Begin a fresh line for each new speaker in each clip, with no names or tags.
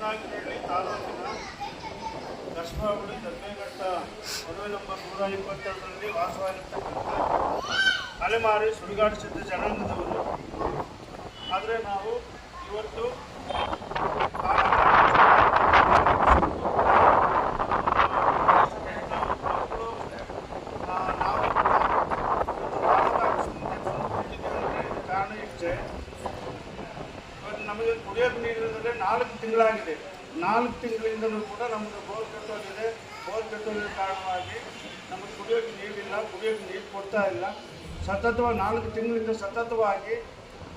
ಹೊನ್ನಾಗಿನಹಳ್ಳಿ ತಾಲೂಕಿನ ಕಸ್ಬಾಬಳಿ ಧರ್ಮೇಘಟ್ಟ ಮದುವೆ ನಂಬರ್ 122ರಲ್ಲಿ ವಾಸವಾಗಿರ್ತಕ್ಕಂಥ ಅಲೆಮಾರಿ ಸುಡುಗಾಡಿಸಿದ್ದ ಜನಾಂಗದವರು. ಆದರೆ ನಾವು ಇವತ್ತು ಕಾರಣ ಇಷ್ಟೇ, ನಮಗೆ ಕುಡಿಯೋಕೆ ನೀರಿಲ್ಲದೆ 4 ತಿಂಗಳಾಗಿದೆ. 4 ತಿಂಗಳಿಂದಲೂ ಕೂಡ ನಮಗೆ ಬೋರ್ ಕೆಟ್ಟೋಗಿದೆ. ಬೋರ್ ಕೆಟ್ಟೋದ್ರ ಕಾರಣವಾಗಿ ನಮಗೆ ಕುಡಿಯೋಕೆ ನೀರಿಲ್ಲ, ಕುಡಿಯೋಕೆ ನೀರು ಕೊಡ್ತಾ ಇಲ್ಲ. ಸತತವಾಗಿ 4 ತಿಂಗಳಿಂದ ಸತತವಾಗಿ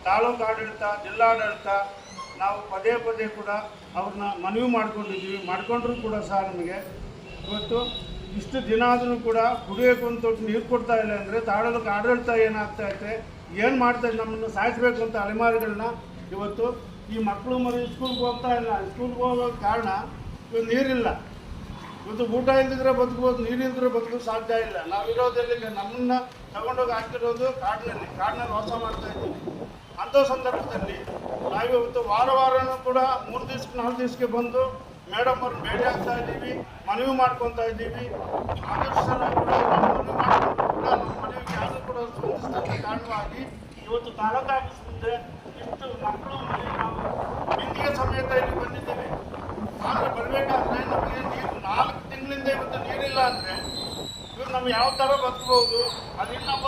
ತಾಲೂಕು ಆಡಳಿತ, ಜಿಲ್ಲಾಡಳಿತ ನಾವು ಪದೇ ಪದೇ ಕೂಡ ಅವ್ರನ್ನ ಮನವಿ ಮಾಡ್ಕೊಂಡ್ರೂ ಕೂಡ ಸಹ ನಮಗೆ ಇವತ್ತು ಇಷ್ಟು ದಿನ ಆದರೂ ಕೂಡ ಕುಡಿಯೋಕೆ ಒಂದು ತೊಟ್ಟು ನೀರು ಕೊಡ್ತಾ ಇಲ್ಲ. ಅಂದರೆ ತಾಲೂಕು ಆಡಳಿತ ಏನಾಗ್ತಾಯಿದೆ, ಏನು ಮಾಡ್ತಾಯಿದೆ, ನಮ್ಮನ್ನು ಸಾಯಿಸಬೇಕು ಅಂತ ಅಲೆಮಾರಿಗಳನ್ನ ಇವತ್ತು ಈ ಮಕ್ಕಳು ಮರಿ ಸ್ಕೂಲ್ಗೆ ಹೋಗ್ತಾ ಇಲ್ಲ. ಸ್ಕೂಲ್ಗೆ ಹೋಗೋ ಕಾರಣ ಇವತ್ತು ನೀರಿಲ್ಲ. ಇವತ್ತು ಊಟ ಇಲ್ದಿದ್ರೆ ಬದುಕ್ಬೋದು, ನೀರಿಲ್ದಿದ್ರೆ ಬದುಕೋದು ಸಾಧ್ಯ ಇಲ್ಲ. ನಾವಿರೋದ್ರಲ್ಲಿ ನಮ್ಮನ್ನು ತಗೊಂಡೋಗಿ ಹಾಕಿರೋದು ಕಾಡಿನಲ್ಲಿ ವಾಸ ಮಾಡ್ತಾ ಇದ್ದೀವಿ. ಅಂಥ ಸಂದರ್ಭದಲ್ಲಿ ನಾವಿವತ್ತು ವಾರನೂ ಕೂಡ 3 ದಿವ್ಸಕ್ಕೆ 4 ದಿವಸಕ್ಕೆ ಬಂದು ಮೇಡಮ್ ಅವ್ರನ್ನ ಭೇಟಿ ಆಗ್ತಾ ಇದ್ದೀವಿ, ಮನವಿ ಮಾಡ್ಕೊತಾ ಇದ್ದೀವಿ. ಆದಷ್ಟು ಸಲ ಕೂಡ ಮನವಿ ಮಾಡಿಕೊಂಡು ಕೂಡ ನಮ್ಮ ಮನವಿಗೆ ಯಾರು ಕೂಡ ಸ್ಪಂದಿಸಿದ ಕಾರಣವಾಗಿ ಇವತ್ತು ತಾಲೂಕು ಆಫೀಸ್ ಮುಂದೆ ಇಷ್ಟು ಮಕ್ಕಳು ಮನೆ ನಾವು ಬಿಂದಿಗೆ ಸಮೇತ ಇಲ್ಲಿ ಬಂದಿದ್ದೇವೆ. ಆದರೆ ಬರಬೇಕಾದ್ರೆ ನಮಗೆ ನೀರು 4 ತಿಂಗಳಿಂದ ಇವತ್ತು ನೀರಿಲ್ಲ ಅಂದರೆ ಇವರು ನಮ್ಗೆ ಯಾವ ಥರ ಬದುಕಬಹುದು? ಅದು ಇನ್ನೊಬ್ಬ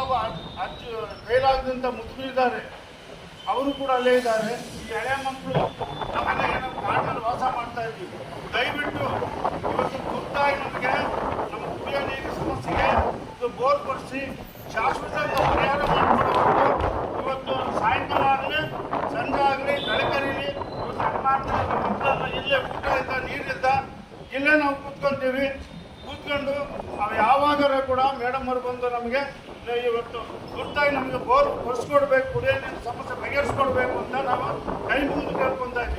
ಕೈಲಾಗದಂಥ ಮುದುಕರಿದ್ದಾರೆ, ಅವರು ಕೂಡ ಅಲ್ಲೇ ಇದ್ದಾರೆ. ಈ ಹಳೆಯ ಮಕ್ಕಳು ನಮ್ಮನೆಗೆ ನಾವು ಕಾಡಿನಲ್ಲಿ ವಾಸ ಮಾಡ್ತಾ ಇದ್ದೀವಿ. ದಯವಿಟ್ಟು ಇವತ್ತು ತುರ್ತಾಗಿ ನಮಗೆ ನಮ್ಮ ಕುಡಿಯೋ ನೀರಿನ ಸಮಸ್ಯೆಗೆ ಇದು ಬೋರ್ ಕೊಡಿಸಿ ಶಾಶ್ವತ ಪರಿಹಾರ ಮಾಡಿಕೊಡಬೇಕು. ಇವತ್ತು ಸಾಯಂಕಾಲ ಆಗಲಿ, ಸಂಜೆ ಆಗಲಿ, ಬೆಳಕರಿಲಿ ಇವತ್ತು ಮಕ್ಕಳನ್ನ ಇಲ್ಲೇ ಊಟ ಇದ್ದ ನೀರಿದ್ದ ಇಲ್ಲೇ ನಾವು ಕೂತ್ಕೊಂಡು ನಾವು ಯಾವಾಗಾರ ಕೂಡ ಮೇಡಮ್ ಅವರು ಬಂದು ನಮಗೆ ಇವತ್ತು ತುರ್ತಾಗಿ ನಮಗೆ ಬೋರ್ ಕೊಡಿಸ್ಕೊಡ್ಬೇಕು, ಕುಡಿಯೋ ನೀರಿನ ಸಮಸ್ಯೆ ಬಗೆಹರಿಸ್ಕೊಡ್ಬೇಕು ಅಂತ ನಾವು